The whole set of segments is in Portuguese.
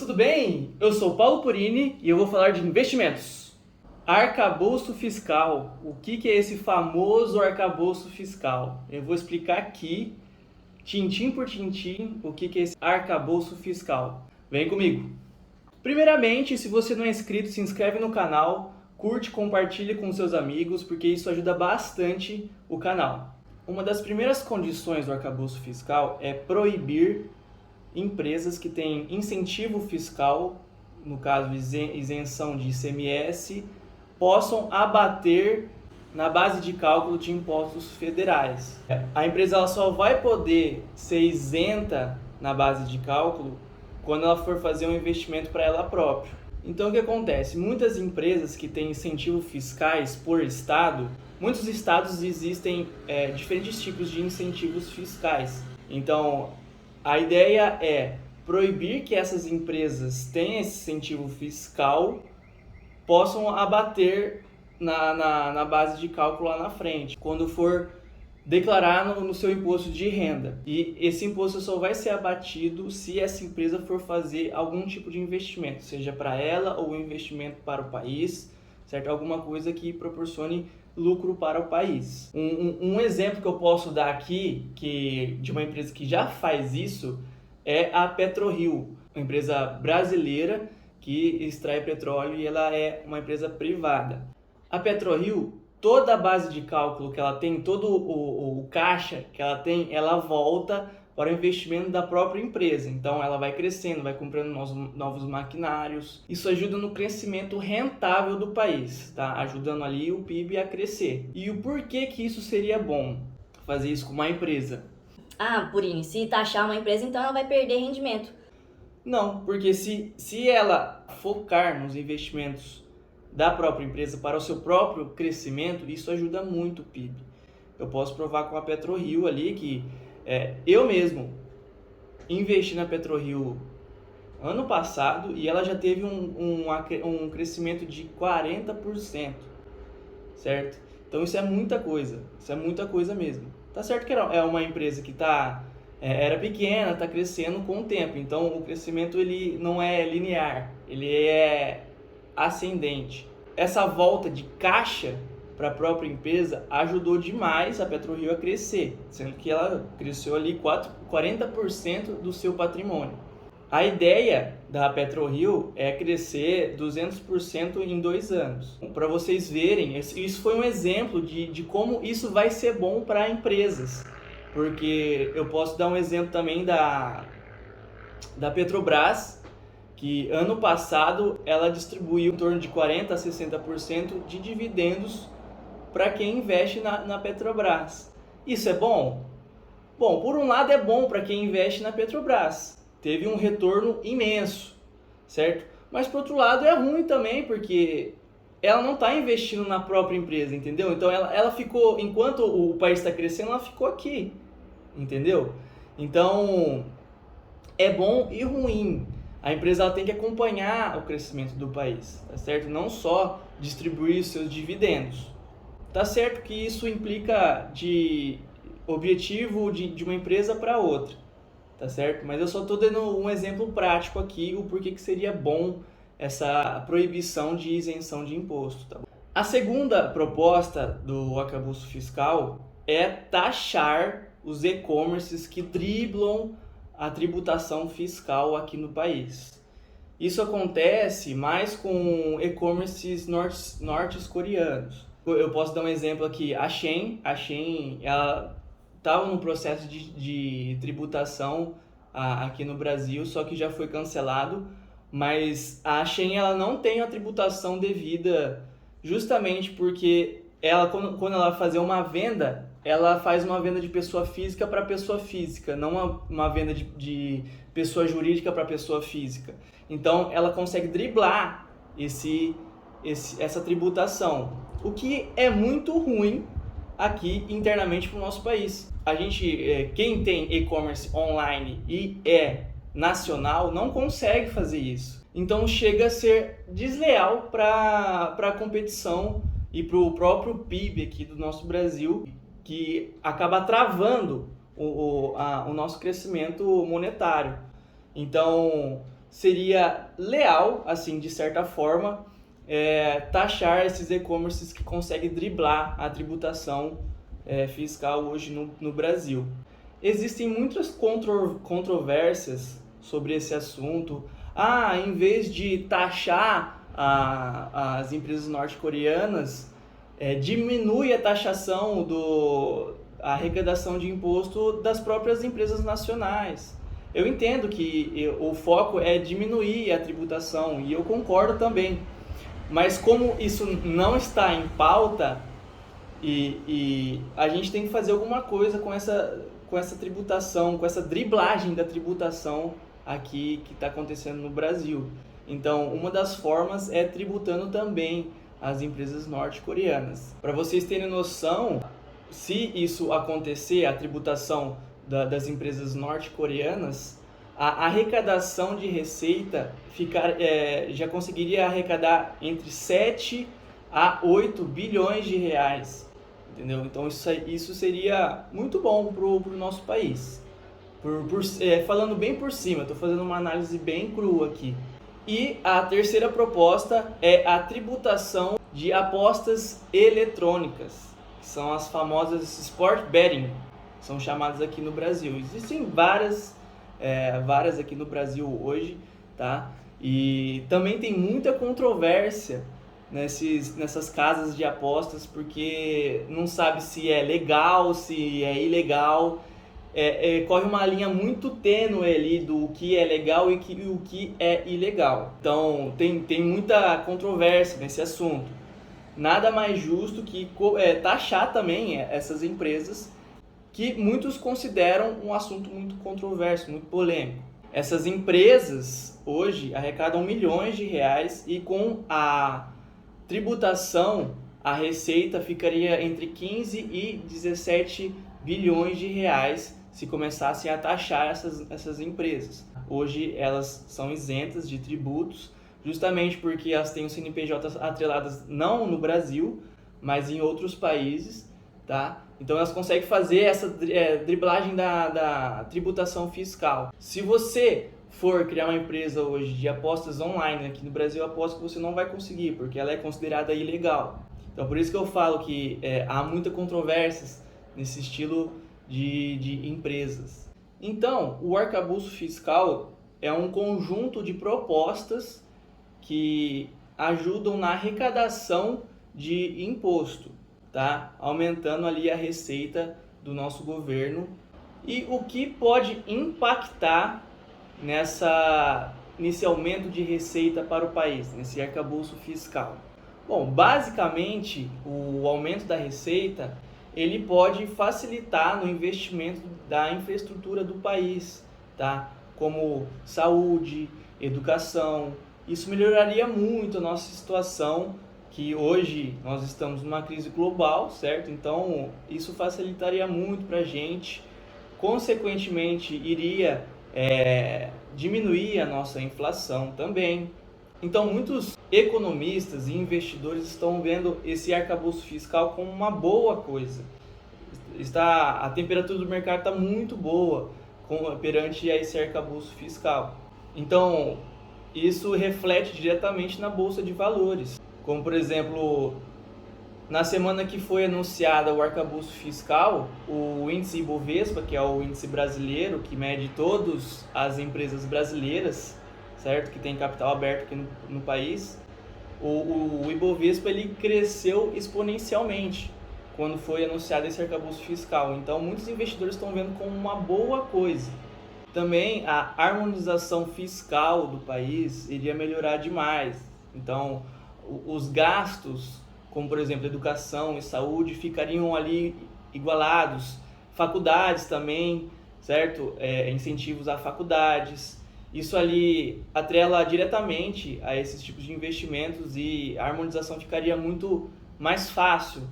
tudo bem? Eu sou Paulo Purini e eu vou falar de investimentos. Arcabouço fiscal. O que é esse famoso arcabouço fiscal? Eu vou explicar aqui, tintim por tintim, o que é esse arcabouço fiscal. Vem comigo! Primeiramente, se você não é inscrito, se inscreve no canal, curte, compartilha com seus amigos, porque isso ajuda bastante o canal. Uma das primeiras condições do arcabouço fiscal é proibir empresas que têm incentivo fiscal, no caso isenção de ICMS, possam abater na base de cálculo de impostos federais. A empresa ela só vai poder ser isenta na base de cálculo quando ela for fazer um investimento para ela própria. Então o que acontece? Muitas empresas que têm incentivos fiscais por estado, muitos estados existem diferentes tipos de incentivos fiscais. Então a ideia é proibir que essas empresas tenham esse incentivo fiscal, possam abater na base de cálculo lá na frente, quando for declarar no seu imposto de renda. E esse imposto só vai ser abatido se essa empresa for fazer algum tipo de investimento, seja para ela ou investimento para o país, certo? Alguma coisa que proporcione lucro para o país. Um exemplo que eu posso dar aqui de uma empresa que já faz isso é a PetroRio, uma empresa brasileira que extrai petróleo e ela é uma empresa privada. A PetroRio, toda a base de cálculo que ela tem, todo o caixa que ela tem, ela volta para o investimento da própria empresa. Então ela vai crescendo, vai comprando novos maquinários. Isso ajuda no crescimento rentável do país, tá? Ajudando ali o PIB a crescer. E o porquê que isso seria bom, fazer isso com uma empresa? Purini, se taxar uma empresa, então ela vai perder rendimento. Não, porque se ela focar nos investimentos da própria empresa para o seu próprio crescimento, isso ajuda muito o PIB. Eu posso provar com a PetroRio ali que eu mesmo investi na PetroRio ano passado e ela já teve um crescimento de 40%, certo? Então isso é muita coisa mesmo. Tá certo que é uma empresa que era pequena, está crescendo com o tempo, então o crescimento ele não é linear, ele é ascendente. Essa volta de caixa para a própria empresa ajudou demais a PetroRio a crescer, sendo que ela cresceu ali 40% do seu patrimônio. A ideia da PetroRio é crescer 200% em 2 anos. Para vocês verem, isso foi um exemplo de como isso vai ser bom para empresas, porque eu posso dar um exemplo também da Petrobras, que ano passado ela distribuiu em torno de 40% a 60% de dividendos para quem investe na Petrobras. Isso é bom? Bom, por um lado é bom para quem investe na Petrobras. Teve um retorno imenso, certo? Mas por outro lado é ruim também, porque ela não está investindo na própria empresa, entendeu? Então ela ficou, enquanto o país está crescendo, ela ficou aqui, entendeu? Então é bom e ruim. A empresa ela tem que acompanhar o crescimento do país, tá certo? Não só distribuir seus dividendos. Tá certo que isso implica de objetivo de uma empresa para outra, tá certo? Mas eu só estou dando um exemplo prático aqui, o porquê que seria bom essa proibição de isenção de imposto, tá bom? A segunda proposta do arcabouço fiscal é taxar os e-commerces que driblam a tributação fiscal aqui no país. Isso acontece mais com e-commerces norte-coreanos. Eu posso dar um exemplo aqui, a Shein ela estava no processo de tributação aqui no Brasil, só que já foi cancelado, mas a Shein ela não tem a tributação devida justamente porque ela, quando ela fazer uma venda, ela faz uma venda de pessoa física para pessoa física, não uma venda de pessoa jurídica para pessoa física. Então ela consegue driblar essa tributação, o que é muito ruim aqui internamente para o nosso país. A gente, quem tem e-commerce online e é nacional, não consegue fazer isso. Então chega a ser desleal para a competição e para o próprio PIB aqui do nosso Brasil, que acaba travando o nosso crescimento monetário. Então, seria leal, assim, de certa forma, taxar esses e-commerces que conseguem driblar a tributação fiscal hoje no Brasil. Existem muitas controvérsias sobre esse assunto. Em vez de taxar as empresas norte-coreanas, diminui a taxação a arrecadação de imposto das próprias empresas nacionais. Eu entendo que o foco é diminuir a tributação e eu concordo também. Mas como isso não está em pauta e a gente tem que fazer alguma coisa com essa tributação, com essa driblagem da tributação aqui que está acontecendo no Brasil. Então, uma das formas é tributando também as empresas norte-coreanas. Para vocês terem noção, se isso acontecer, a tributação das empresas norte-coreanas, a arrecadação de receita já conseguiria arrecadar entre 7 a 8 bilhões de reais. Entendeu? Então isso seria muito bom para o nosso país. Falando bem por cima, estou fazendo uma análise bem crua aqui. E a terceira proposta é a tributação de apostas eletrônicas, que são as famosas sport betting, são chamadas aqui no Brasil. Existem várias aqui no Brasil hoje, tá? E também tem muita controvérsia nessas casas de apostas, porque não sabe se é legal, se é ilegal. Corre uma linha muito tênue ali do que é legal e o que é ilegal. Então tem muita controvérsia nesse assunto. Nada mais justo que taxar também essas empresas que muitos consideram um assunto muito controverso, muito polêmico. Essas empresas hoje arrecadam milhões de reais e com a tributação a receita ficaria entre 15 e 17 bilhões de reais se começassem a taxar essas empresas. Hoje elas são isentas de tributos, justamente porque elas têm o CNPJ atreladas não no Brasil, mas em outros países, tá? Então elas conseguem fazer essa driblagem da tributação fiscal. Se você for criar uma empresa hoje de apostas online aqui no Brasil, eu aposto que você não vai conseguir, porque ela é considerada ilegal. Então por isso que eu falo que há muita controvérsias nesse estilo de empresas. Então, o arcabouço fiscal é um conjunto de propostas que ajudam na arrecadação de imposto, tá? Aumentando ali a receita do nosso governo. E o que pode impactar nesse aumento de receita para o país, nesse arcabouço fiscal? Bom, basicamente, o aumento da receita ele pode facilitar no investimento da infraestrutura do país, tá? Como saúde, educação. Isso melhoraria muito a nossa situação, que hoje nós estamos numa crise global, certo? Então, isso facilitaria muito para a gente. Consequentemente, iria diminuir a nossa inflação também. Então, muitos economistas e investidores estão vendo esse arcabouço fiscal como uma boa coisa. A temperatura do mercado está muito boa perante a esse arcabouço fiscal. Então, isso reflete diretamente na Bolsa de Valores. Como, por exemplo, na semana que foi anunciada o arcabouço fiscal, o índice Ibovespa, que é o índice brasileiro, que mede todas as empresas brasileiras, certo? Que tem capital aberto aqui no país, o Ibovespa ele cresceu exponencialmente quando foi anunciado esse arcabouço fiscal. Então, muitos investidores estão vendo como uma boa coisa. Também a harmonização fiscal do país iria melhorar demais. Então, os gastos, como por exemplo educação e saúde, ficariam ali igualados. Faculdades também, certo? Incentivos a faculdades. Isso ali atrela diretamente a esses tipos de investimentos e a harmonização ficaria muito mais fácil.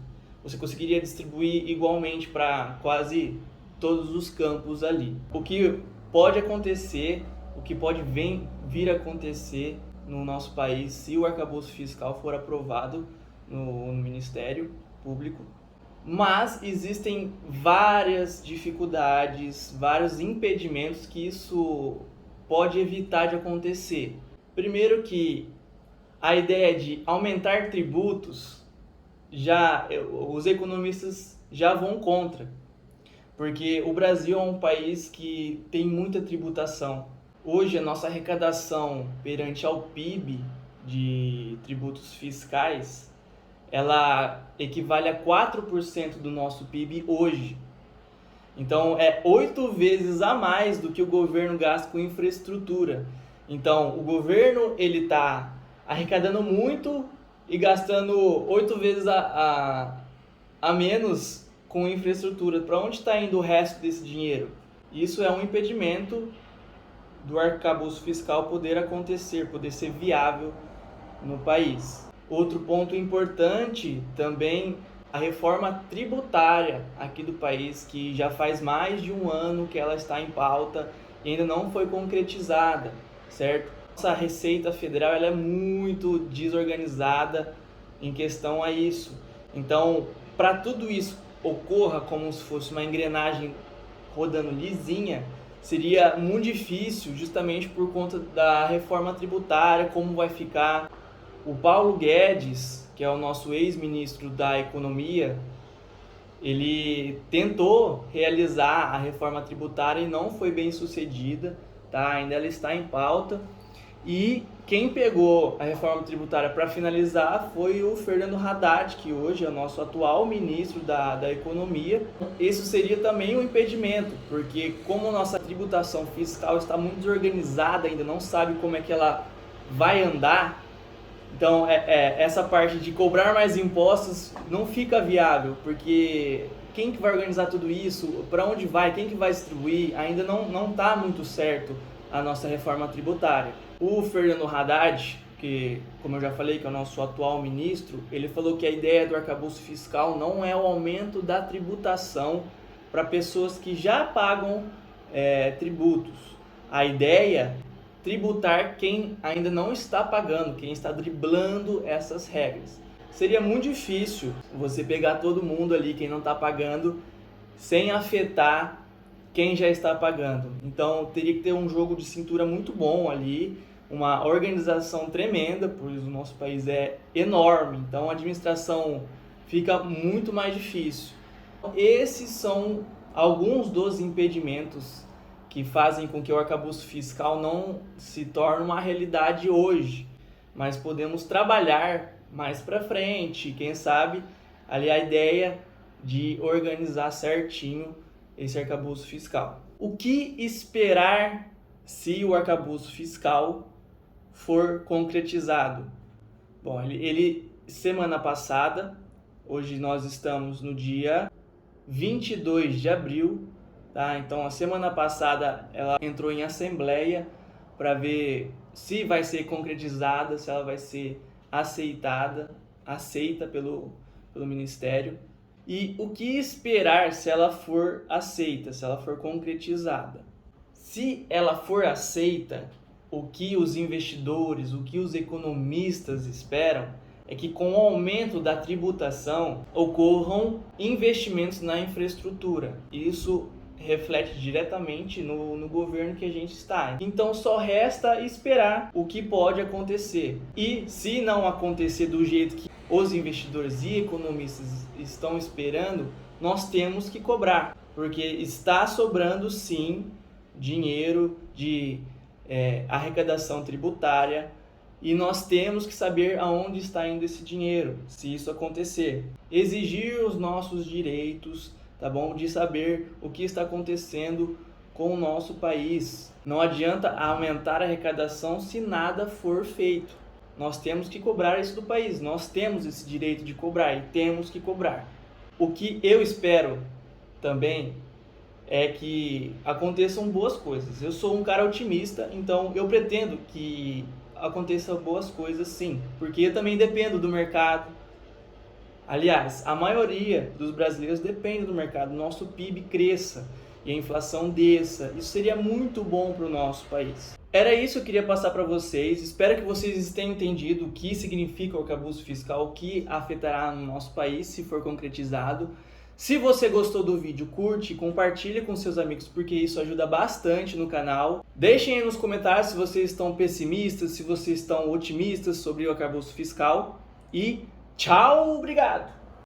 Você conseguiria distribuir igualmente para quase todos os campos ali. O que pode acontecer, o que pode vir a acontecer no nosso país se o arcabouço fiscal for aprovado no Ministério Público. Mas existem várias dificuldades, vários impedimentos que isso pode evitar de acontecer? Primeiro que a ideia de aumentar tributos, os economistas já vão contra, porque o Brasil é um país que tem muita tributação. Hoje a nossa arrecadação perante ao PIB de tributos fiscais, ela equivale a 4% do nosso PIB hoje. Então é 8 vezes a mais do que o governo gasta com infraestrutura. Então o governo ele está arrecadando muito e gastando 8 vezes a menos com infraestrutura. Para onde está indo o resto desse dinheiro? Isso é um impedimento do arcabouço fiscal poder acontecer, poder ser viável no país. Outro ponto importante também, a reforma tributária aqui do país, que já faz mais de um ano que ela está em pauta e ainda não foi concretizada, certo? Nossa Receita Federal ela é muito desorganizada em questão a isso. Então, para tudo isso ocorra como se fosse uma engrenagem rodando lisinha, seria muito difícil justamente por conta da reforma tributária, como vai ficar. O Paulo Guedes, que é o nosso ex-ministro da Economia, ele tentou realizar a reforma tributária e não foi bem sucedida, tá? Ainda ela está em pauta. E quem pegou a reforma tributária para finalizar foi o Fernando Haddad, que hoje é o nosso atual ministro da Economia. Isso seria também um impedimento, porque como nossa tributação fiscal está muito desorganizada, ainda não sabe como é que ela vai andar, então essa parte de cobrar mais impostos não fica viável, porque quem que vai organizar tudo isso, para onde vai, quem que vai distribuir, ainda não está muito certo a nossa reforma tributária. O Fernando Haddad, que, como eu já falei, que é o nosso atual ministro, ele falou que a ideia do arcabouço fiscal não é o aumento da tributação para pessoas que já pagam tributos. A ideia é tributar quem ainda não está pagando, quem está driblando essas regras. Seria muito difícil você pegar todo mundo ali, quem não está pagando, sem afetar quem já está pagando. Então teria que ter um jogo de cintura muito bom ali, uma organização tremenda, pois o nosso país é enorme, então a administração fica muito mais difícil. Esses são alguns dos impedimentos que fazem com que o arcabouço fiscal não se torne uma realidade hoje, mas podemos trabalhar mais para frente, quem sabe, ali a ideia de organizar certinho esse arcabouço fiscal. O que esperar se o arcabouço fiscal for concretizado? Bom, ele semana passada, hoje nós estamos no dia 22 de abril, tá? Então a semana passada ela entrou em assembleia para ver se vai ser concretizada, se ela vai ser aceita pelo Ministério. E o que esperar se ela for aceita, se ela for concretizada? Se ela for aceita, o que os investidores, o que os economistas esperam é que com o aumento da tributação ocorram investimentos na infraestrutura. Isso reflete diretamente no governo que a gente está. Então só resta esperar o que pode acontecer. E se não acontecer do jeito que os investidores e economistas estão esperando, nós temos que cobrar, porque está sobrando sim dinheiro de arrecadação tributária e nós temos que saber aonde está indo esse dinheiro, se isso acontecer. Exigir os nossos direitos, tá bom? De saber o que está acontecendo com o nosso país. Não adianta aumentar a arrecadação se nada for feito. Nós temos que cobrar isso do país, nós temos esse direito de cobrar e temos que cobrar. O que eu espero também é que aconteçam boas coisas. Eu sou um cara otimista, então eu pretendo que aconteçam boas coisas sim, porque eu também dependo do mercado. Aliás, a maioria dos brasileiros depende do mercado, nosso PIB cresça e a inflação desça. Isso seria muito bom para o nosso país. Era isso que eu queria passar para vocês. Espero que vocês tenham entendido o que significa o arcabouço fiscal, o que afetará no nosso país se for concretizado. Se você gostou do vídeo, curte e compartilhe com seus amigos, porque isso ajuda bastante no canal. Deixem aí nos comentários se vocês estão pessimistas, se vocês estão otimistas sobre o arcabouço fiscal. E tchau, obrigado!